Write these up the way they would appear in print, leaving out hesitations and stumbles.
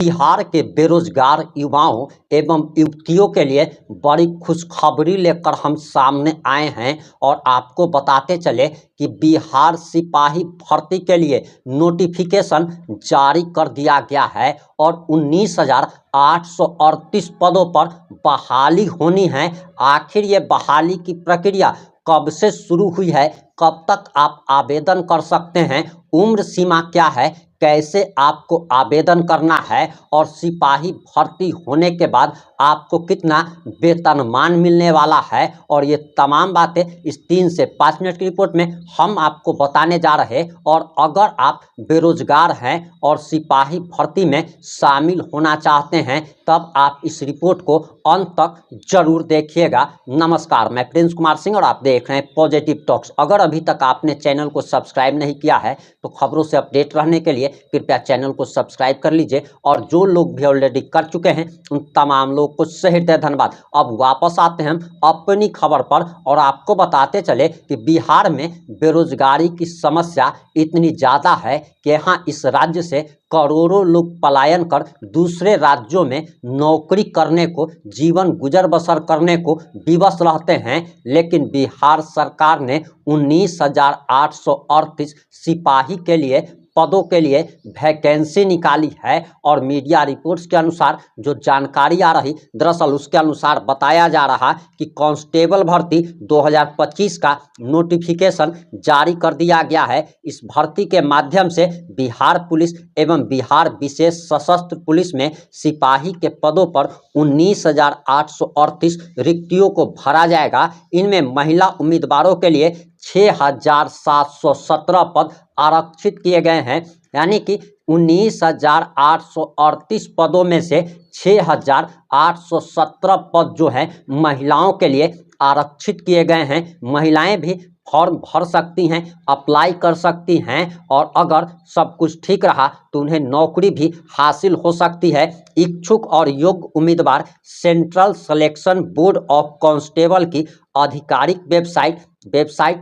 बिहार के बेरोजगार युवाओं एवं युवतियों के लिए बड़ी खुशखबरी लेकर हम सामने आए हैं और आपको बताते चले कि बिहार सिपाही भर्ती के लिए नोटिफिकेशन जारी कर दिया गया है और 19,838 पदों पर बहाली होनी है। आखिर ये बहाली की प्रक्रिया कब से शुरू हुई है, कब तक आप आवेदन कर सकते हैं, उम्र सीमा क्या है, कैसे आपको आवेदन करना है और सिपाही भर्ती होने के बाद आपको कितना वेतनमान मिलने वाला है, और ये तमाम बातें इस 3 से 5 मिनट की रिपोर्ट में हम आपको बताने जा रहे हैं। और अगर आप बेरोजगार हैं और सिपाही भर्ती में शामिल होना चाहते हैं तब आप इस रिपोर्ट को अंत तक जरूर देखिएगा। नमस्कार, मैं प्रिंस कुमार सिंह और आप देख रहे हैं पॉजिटिव टॉक्स। अगर अभी तक आपने चैनल को सब्सक्राइब नहीं किया है तो खबरों से अपडेट रहने के लिए कृपया चैनल को सब्सक्राइब कर लीजिए, और जो लोग भी ऑलरेडी कर चुके हैं उन तमाम लोग को सहृदय धन्यवाद। अब वापस आते हैं हम अपनी खबर पर और आपको बताते चले कि बिहार में बेरोजगारी की समस्या इतनी ज़्यादा है कि यहाँ इस राज्य से करोड़ों लोग पलायन कर दूसरे राज्यों में नौकरी करने को, जीवन गुजर बसर करने को विवश रहते हैं। लेकिन बिहार सरकार ने 19,838 सिपाही के लिए पदों के लिए वैकेंसी निकाली है और मीडिया रिपोर्ट्स के अनुसार जो जानकारी आ रही, दरअसल उसके अनुसार बताया जा रहा कि कांस्टेबल भर्ती 2025 का नोटिफिकेशन जारी कर दिया गया है। इस भर्ती के माध्यम से बिहार पुलिस एवं बिहार विशेष सशस्त्र पुलिस में सिपाही के पदों पर 19,838 रिक्तियों को भरा जाएगा। इनमें महिला उम्मीदवारों के लिए 6,717 पद आरक्षित किए गए हैं, यानी कि 19,838 पदों में से 6,817 पद जो है महिलाओं के लिए आरक्षित किए गए हैं। महिलाएं भी फॉर्म भर सकती हैं, अप्लाई कर सकती हैं, और अगर सब कुछ ठीक रहा तो उन्हें नौकरी भी हासिल हो सकती है। इच्छुक और योग्य उम्मीदवार central selection board of constable की आधिकारिक वेबसाइट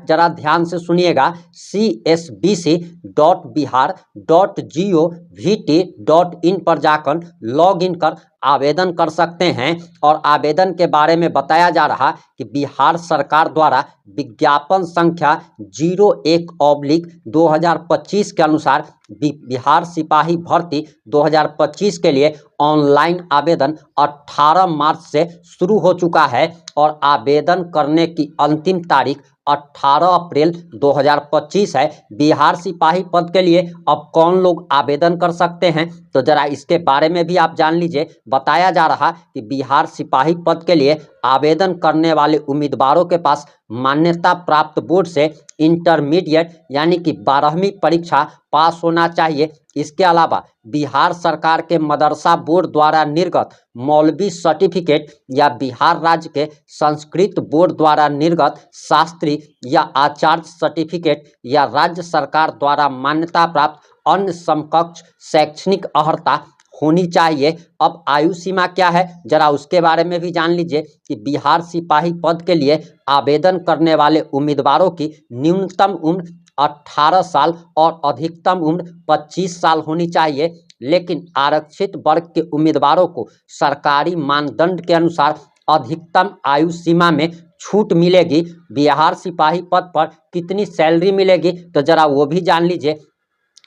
जरा ध्यान से सुनिएगा, csbc.bihar.gov.in पर जाकर लॉग इन कर आवेदन कर सकते हैं। और आवेदन के बारे में बताया जा रहा कि बिहार सरकार द्वारा विज्ञापन संख्या 01/2025 के अनुसार बिहार सिपाही भर्ती 2025 के लिए ऑनलाइन आवेदन 18 मार्च से शुरू हो चुका है और आवेदन करने की अंतिम तारीख 18 अप्रैल 2025 है। बिहार सिपाही पद के लिए अब कौन लोग आवेदन कर सकते हैं तो जरा इसके बारे में भी आप जान लीजिए। बताया जा रहा कि बिहार सिपाही पद के लिए आवेदन करने वाले उम्मीदवारों के पास मान्यता प्राप्त बोर्ड से इंटरमीडिएट यानी कि 12वीं परीक्षा पास होना चाहिए। इसके अलावा बिहार सरकार के मदरसा बोर्ड द्वारा निर्गत मौलवी सर्टिफिकेट या बिहार राज्य के संस्कृत बोर्ड द्वारा निर्गत शास्त्री या आचार्य सर्टिफिकेट या राज्य सरकार द्वारा मान्यता प्राप्त अन्य समकक्ष शैक्षणिक अर्हता होनी चाहिए। अब आयु सीमा क्या है जरा उसके बारे में भी जान लीजिए कि बिहार सिपाही पद के लिए आवेदन करने वाले उम्मीदवारों की न्यूनतम उम्र 18 साल और अधिकतम उम्र 25 साल होनी चाहिए। लेकिन आरक्षित वर्ग के उम्मीदवारों को सरकारी मानदंड के अनुसार अधिकतम आयु सीमा में छूट मिलेगी। बिहार सिपाही पद पर कितनी सैलरी मिलेगी तो जरा वो भी जान लीजिए।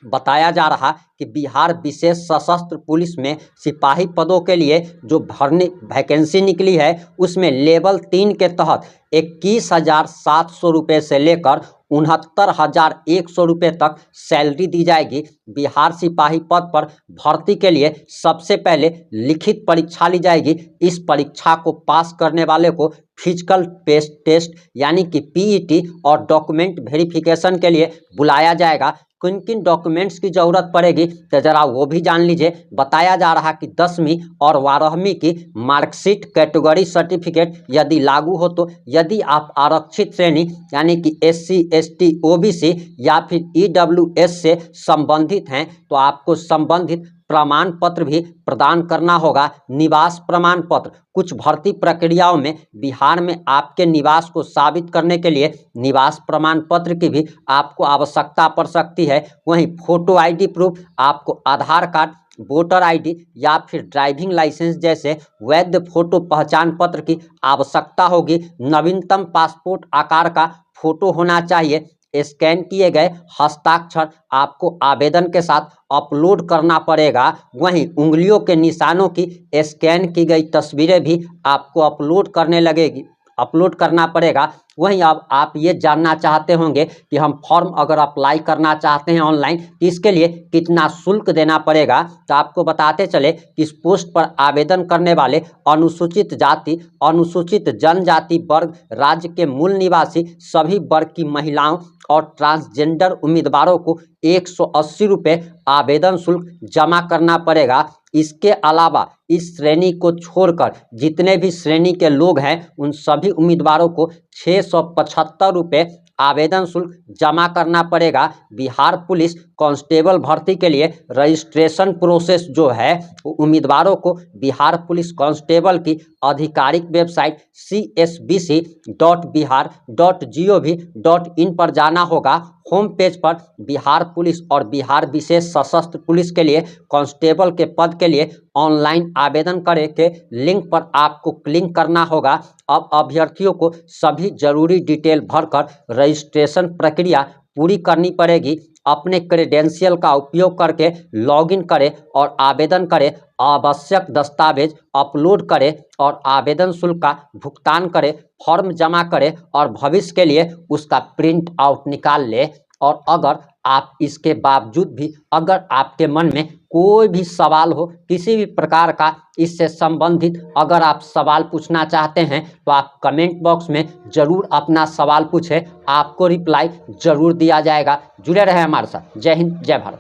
बताया जा रहा कि बिहार विशेष सशस्त्र पुलिस में सिपाही पदों के लिए जो भरने वैकेंसी निकली है उसमें लेवल 3 के तहत 21,700 रुपये से लेकर 69,100 रुपये तक सैलरी दी जाएगी। बिहार सिपाही पद पर भर्ती के लिए सबसे पहले लिखित परीक्षा ली जाएगी। इस परीक्षा को पास करने वाले को फिजिकल टेस्ट यानी कि पीईटी और डॉक्यूमेंट वेरिफिकेशन के लिए बुलाया जाएगा। किन किन डॉक्यूमेंट्स की ज़रूरत पड़ेगी तो ज़रा वो भी जान लीजिए। बताया जा रहा कि 10वीं और 12वीं की मार्कशीट, कैटेगरी सर्टिफिकेट यदि लागू हो तो, यदि आप आरक्षित श्रेणी यानी कि SC ST OBC या फिर EWS से संबंधित हैं तो आपको संबंधित प्रमाण पत्र भी प्रदान करना होगा। निवास प्रमाण पत्र, कुछ भर्ती प्रक्रियाओं में बिहार में आपके निवास को साबित करने के लिए निवास प्रमाण पत्र की भी आपको आवश्यकता पड़ सकती है। वहीं फोटो ID प्रूफ, आपको आधार कार्ड वोटर आईडी या फिर ड्राइविंग लाइसेंस जैसे वैध फोटो पहचान पत्र की आवश्यकता होगी। नवीनतम पासपोर्ट आकार का फोटो होना चाहिए। स्कैन किए गए हस्ताक्षर आपको आवेदन के साथ अपलोड करना पड़ेगा। वहीं उंगलियों के निशानों की स्कैन की गई तस्वीरें भी आपको अपलोड करना पड़ेगा। वहीं अब आप ये जानना चाहते होंगे कि हम फॉर्म अगर अप्लाई करना चाहते हैं ऑनलाइन तो इसके लिए कितना शुल्क देना पड़ेगा। तो आपको बताते चले कि इस पोस्ट पर आवेदन करने वाले अनुसूचित जाति, अनुसूचित जनजाति वर्ग, राज्य के मूल निवासी, सभी वर्ग की महिलाओं और ट्रांसजेंडर उम्मीदवारों को 180 रुपये आवेदन शुल्क जमा करना पड़ेगा। इसके अलावा इस श्रेणी को छोड़कर जितने भी श्रेणी के लोग हैं उन सभी उम्मीदवारों को 675 रुपये आवेदन शुल्क जमा करना पड़ेगा। बिहार पुलिस कांस्टेबल भर्ती के लिए रजिस्ट्रेशन प्रोसेस जो है वो उम्मीदवारों को बिहार पुलिस कांस्टेबल की आधिकारिक वेबसाइट csbc.bihar.gov.in पर जाना होगा। होम पेज पर बिहार पुलिस और बिहार विशेष सशस्त्र पुलिस के लिए कांस्टेबल के पद के लिए ऑनलाइन आवेदन करे के लिंक पर आपको क्लिक करना होगा। अब अभ्यर्थियों को सभी जरूरी डिटेल भरकर रजिस्ट्रेशन प्रक्रिया पूरी करनी पड़ेगी। अपने क्रेडेंशियल का उपयोग करके लॉगिन करें और आवेदन करें। आवश्यक दस्तावेज अपलोड करें और आवेदन शुल्क का भुगतान करें। फॉर्म जमा करें और भविष्य के लिए उसका प्रिंट आउट निकाल लें। और अगर आप इसके बावजूद भी अगर आपके मन में कोई भी सवाल हो, किसी भी प्रकार का इससे संबंधित अगर आप सवाल पूछना चाहते हैं तो आप कमेंट बॉक्स में ज़रूर अपना सवाल पूछें, आपको रिप्लाई ज़रूर दिया जाएगा। जुड़े रहें हमारे साथ। जय हिंद, जय भारत।